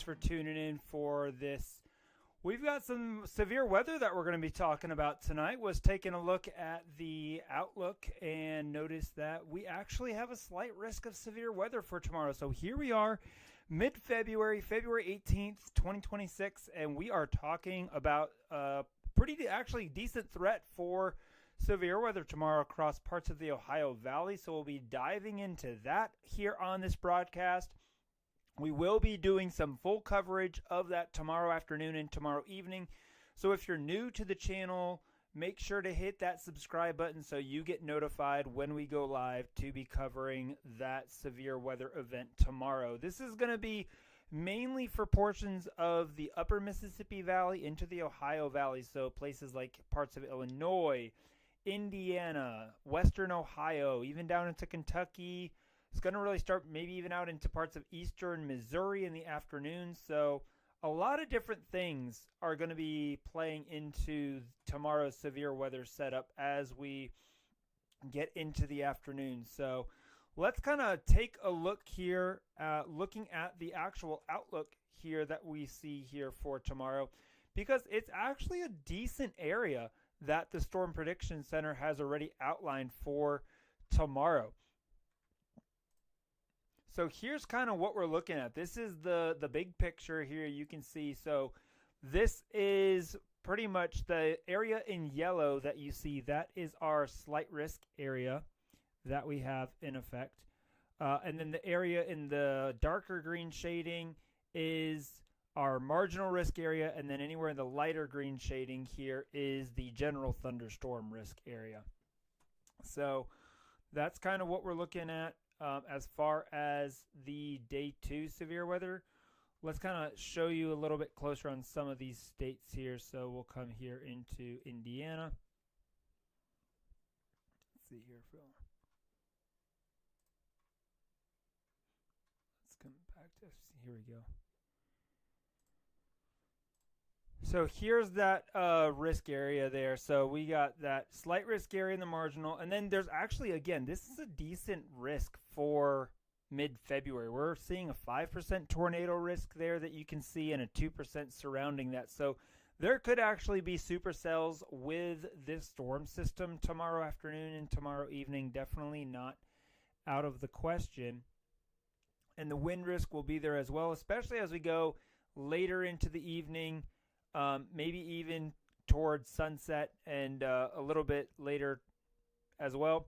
for tuning in for this. We've got some severe weather that we're going to be talking about tonight. Was taking a look at the outlook and noticed that we actually have a slight risk of severe weather for tomorrow. So here we are, mid-February, February 18th, 2026, and we are talking about a pretty actually decent threat for severe weather tomorrow across parts of the Ohio Valley. So we'll be diving into that here on this broadcast. We will be doing some full coverage of that tomorrow afternoon and tomorrow evening. So if you're new to the channel, make sure to hit that subscribe button so you get notified when we go live to be covering that severe weather event tomorrow. This is going to be mainly for portions of the upper Mississippi Valley into the Ohio Valley. So places like parts of Illinois, Indiana, Western Ohio, even down into Kentucky. It's going to really start maybe even out into parts of eastern Missouri in the afternoon. So a lot of different things are going to be playing into tomorrow's severe weather setup as we get into the afternoon. So let's kind of take a look here, looking at the actual outlook here that we see here for tomorrow, because it's actually a decent area that the Storm Prediction Center has already outlined for tomorrow. So here's kind of what we're looking at. This is the big picture here you can see. So this is pretty much the area in yellow that you see. That is our slight risk area that we have in effect. And then the area in the darker green shading is our marginal risk area. And then anywhere in the lighter green shading here is the general thunderstorm risk area. So that's kind of what we're looking at. As far as the day 2 severe weather, let's kind of show you a little bit closer on some of these states here. So we'll come here into Indiana. Let's see here, Phil. Let's come back to, here we go. So here's that risk area there. So we got that slight risk area in the marginal. And then there's actually, again, this is a decent risk for mid-February. We're seeing a 5% tornado risk there that you can see and a 2% surrounding that. So there could actually be supercells with this storm system tomorrow afternoon and tomorrow evening. Definitely not out of the question. And the wind risk will be there as well, especially as we go later into the evening. Maybe even towards sunset and a little bit later as well.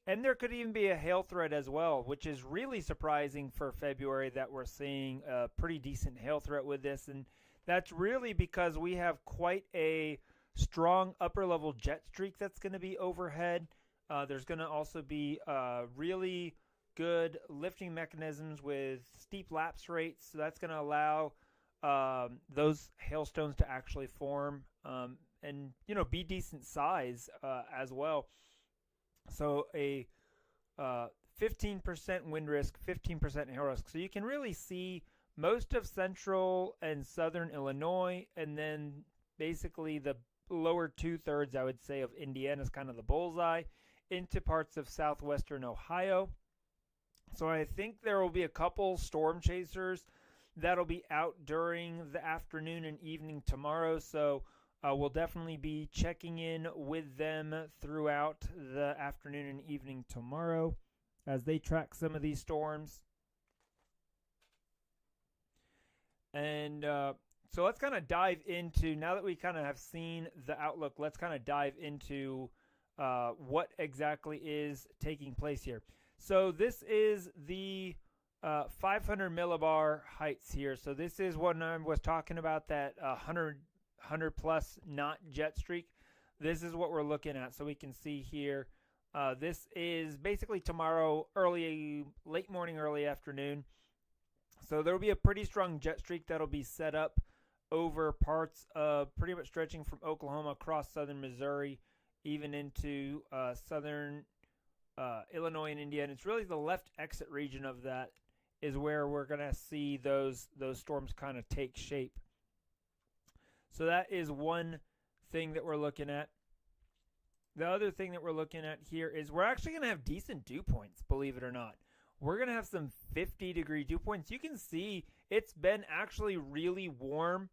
And there could even be a hail threat as well, which is really surprising for February that we're seeing a pretty decent hail threat with this. And that's really because we have quite a strong upper level jet streak that's going to be overhead. There's going to also be really good lifting mechanisms with steep lapse rates. So that's going to allow those hailstones to actually form and, you know, be decent size as well. So a 15% wind risk, 15% hail risk. So you can really see most of central and southern Illinois, and then basically the lower 2/3, I would say, of Indiana is kind of the bullseye, into parts of southwestern Ohio. So I think there will be a couple storm chasers that'll be out during the afternoon and evening tomorrow. So we'll definitely be checking in with them throughout the afternoon and evening tomorrow as they track some of these storms. And so let's kind of dive into, now that we kind of have seen the outlook, let's kind of dive into what exactly is taking place here. So this is the 500 millibar heights here. So this is what I was talking about, that 100 plus knot jet streak. This is what we're looking at. So we can see here, this is basically tomorrow, late morning, early afternoon. So there will be a pretty strong jet streak that'll be set up over parts of pretty much stretching from Oklahoma across southern Missouri, even into southern Illinois and Indiana. It's really the left exit region of that is where we're going to see those storms kind of take shape. So that is one thing that we're looking at. The other thing that we're looking at here is we're actually going to have decent dew points, believe it or not. we're going to have some 50-degree dew points. You can see it's been actually really warm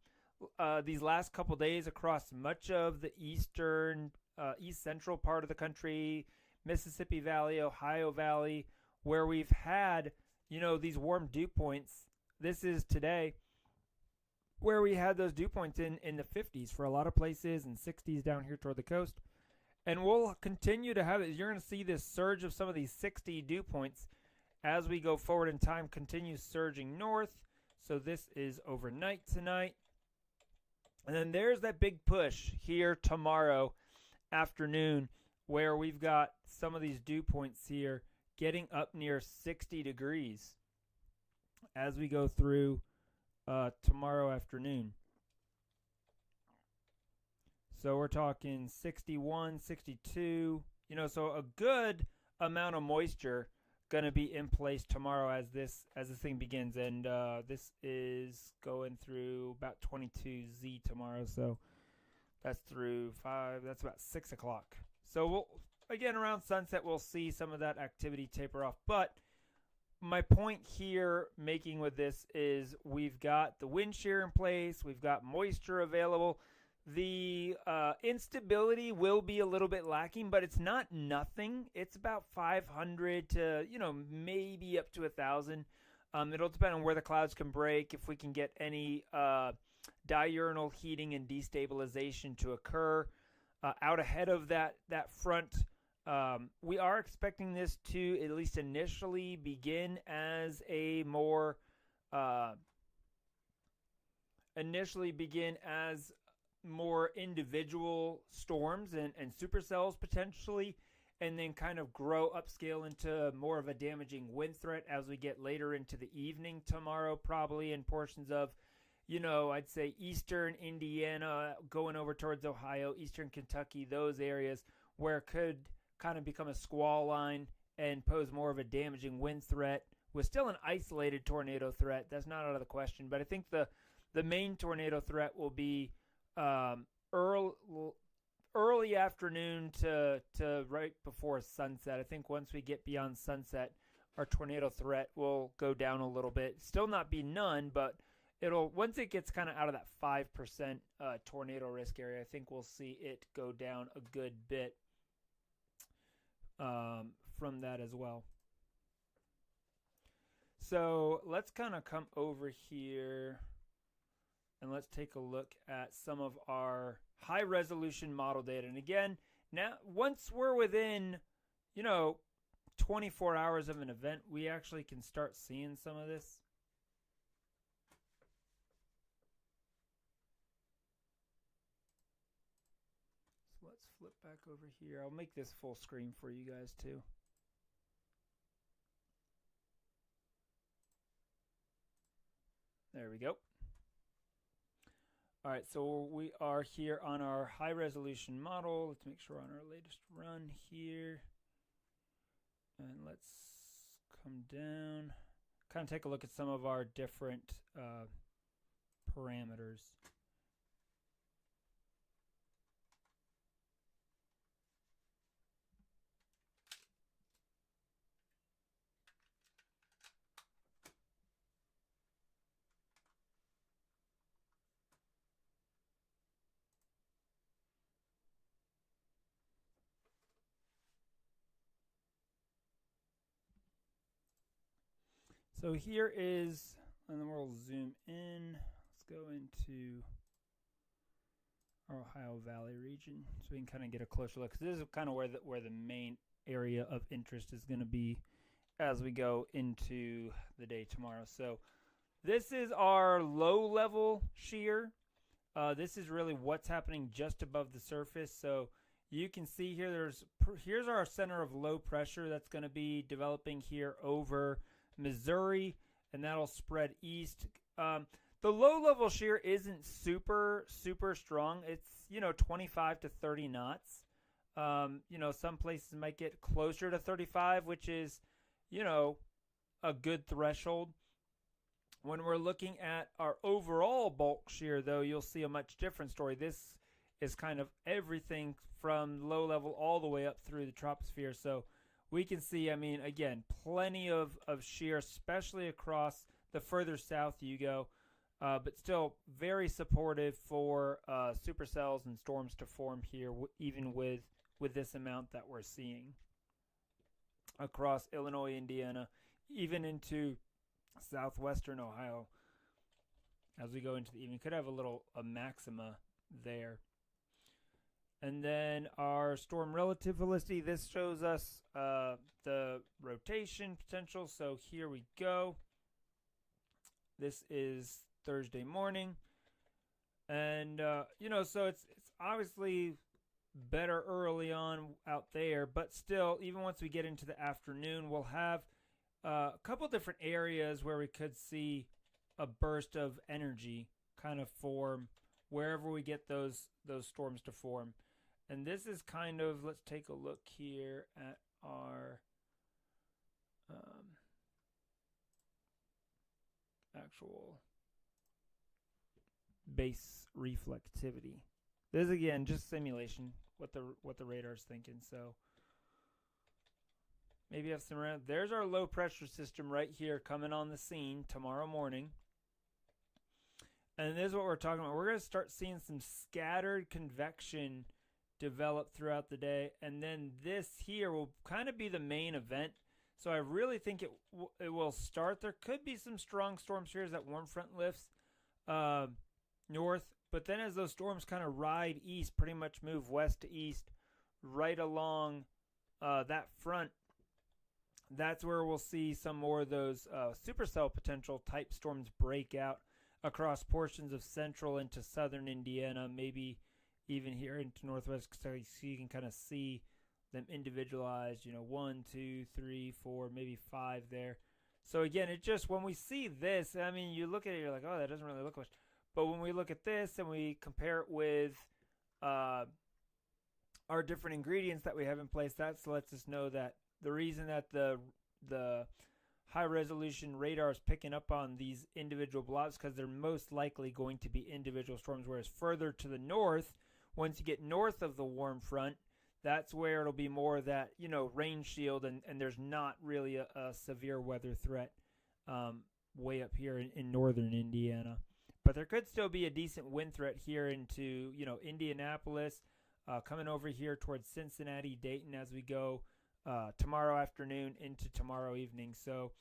these last couple days across much of the eastern, east central part of the country, Mississippi Valley, Ohio Valley, where we've had, these warm dew points. This is today where we had those dew points in the 50s for a lot of places and 60s down here toward the coast. And we'll continue to have it. You're going to see this surge of some of these 60 dew points as we go forward in time, continues surging north. So this is overnight tonight. And then there's that big push here tomorrow afternoon where we've got some of these dew points here getting up near 60 degrees as we go through tomorrow afternoon. So we're talking 61, 62, so a good amount of moisture going to be in place tomorrow as this thing begins. And this is going through about 22Z tomorrow. So that's through 5, that's about 6 o'clock. So again, around sunset, we'll see some of that activity taper off. But my point here making with this is we've got the wind shear in place. We've got moisture available. The instability will be a little bit lacking, but it's not nothing. It's about 500 to, maybe up to 1,000. It'll depend on where the clouds can break, if we can get any diurnal heating and destabilization to occur out ahead of that front. We are expecting this to at least initially begin as a more individual storms and supercells potentially, and then kind of grow upscale into more of a damaging wind threat as we get later into the evening tomorrow, probably in portions of, I'd say eastern Indiana going over towards Ohio, eastern Kentucky, those areas where it could kind of become a squall line and pose more of a damaging wind threat with still an isolated tornado threat. That's not out of the question, but I think the main tornado threat will be early afternoon to right before sunset. I think once we get beyond sunset, our tornado threat will go down a little bit. Still not be none, but once it gets kind of out of that 5% tornado risk area, I think we'll see it go down a good bit from that as well. So let's kind of come over here and let's take a look at some of our high resolution model data. And again, now once we're within, 24 hours of an event, we actually can start seeing some of this. So let's flip back over here. I'll make this full screen for you guys too. There we go. All right, so we are here on our high resolution model. Let's make sure we're on our latest run here. And let's come down, kind of take a look at some of our different parameters. So here is, and then we'll zoom in. Let's go into our Ohio Valley region so we can kind of get a closer look. Because this is kind of where the main area of interest is going to be as we go into the day tomorrow. So this is our low-level shear. This is really what's happening just above the surface. So you can see here, here's our center of low pressure that's going to be developing here over Missouri, and that'll spread east. The low-level shear isn't super strong. It's 25 to 30 knots. Some places might get closer to 35, which is a good threshold. When we're looking at our overall bulk shear, though, you'll see a much different story. This is kind of everything from low level all the way up through the troposphere. So we can see, I mean, again, plenty of shear, especially across the further south you go, but still very supportive for supercells and storms to form here, even with this amount that we're seeing across Illinois, Indiana, even into southwestern Ohio. As we go into the evening, could have a maxima there. And then our storm relative velocity, this shows us the rotation potential. So here we go. This is Thursday morning. And, so it's obviously better early on out there. But still, even once we get into the afternoon, we'll have a couple different areas where we could see a burst of energy kind of form wherever we get those storms to form. And this is kind of, let's take a look here at our actual base reflectivity. This is, again, just simulation, what the radar's thinking. So maybe have some around. There's our low pressure system right here coming on the scene tomorrow morning. And this is what we're talking about. We're going to start seeing some scattered convection develop throughout the day. And then this here will kind of be the main event. So I really think it will start. There could be some strong storms here as that warm front lifts north. But then as those storms kind of ride east, pretty much move west to east, right along that front, that's where we'll see some more of those supercell potential type storms break out across portions of central into southern Indiana, maybe even here into northwest, so you can kind of see them individualized, 1, 2, 3, 4, maybe 5 there. So again, it just, when we see this, I mean, you look at it, you're like, oh, that doesn't really look much. But when we look at this and we compare it with our different ingredients that we have in place, that lets us know that the reason that the high-resolution radar is picking up on these individual blobs because they're most likely going to be individual storms, whereas further to the north, once you get north of the warm front, that's where it'll be more of that, rain shield, and there's not really a severe weather threat way up here in northern Indiana. But there could still be a decent wind threat here into, Indianapolis, coming over here towards Cincinnati, Dayton as we go tomorrow afternoon into tomorrow evening. So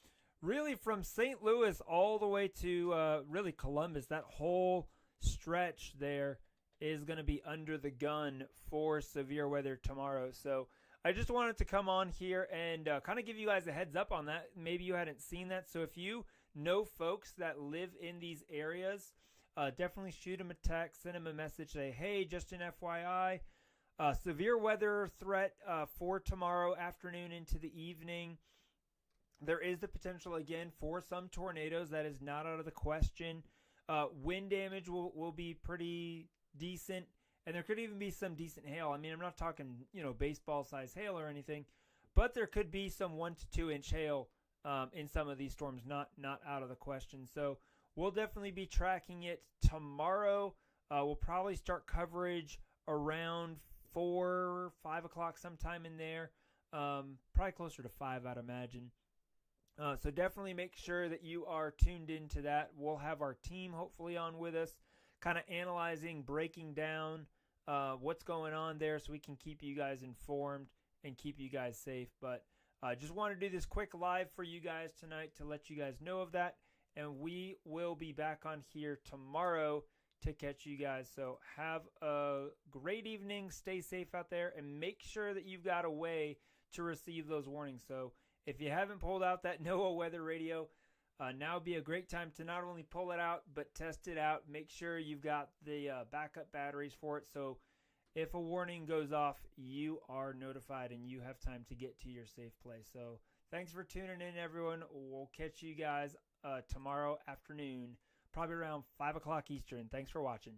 really from St. Louis all the way to really Columbus, that whole stretch there is going to be under the gun for severe weather tomorrow. So I just wanted to come on here and kind of give you guys a heads up on that. Maybe you hadn't seen that. So if you know folks that live in these areas, definitely shoot them a text, send them a message, say, hey, just an FYI, severe weather threat for tomorrow afternoon into the evening. There is the potential, again, for some tornadoes. That is not out of the question. Wind damage will be pretty decent, and there could even be some decent hail. I mean, I'm not talking, baseball-sized hail or anything, but there could be some 1 to 2 inch hail in some of these storms, not out of the question. So we'll definitely be tracking it tomorrow. We'll probably start coverage around 4 or 5 o'clock sometime in there, probably closer to 5, I'd imagine. So definitely make sure that you are tuned into that. We'll have our team hopefully on with us, kind of analyzing, breaking down what's going on there so we can keep you guys informed and keep you guys safe. But just want to do this quick live for you guys tonight to let you guys know of that. And we will be back on here tomorrow to catch you guys. So have a great evening. Stay safe out there and make sure that you've got a way to receive those warnings. So if you haven't pulled out that NOAA weather radio, now would be a great time to not only pull it out, but test it out. Make sure you've got the backup batteries for it. So if a warning goes off, you are notified and you have time to get to your safe place. So thanks for tuning in, everyone. We'll catch you guys tomorrow afternoon, probably around 5 o'clock Eastern. Thanks for watching.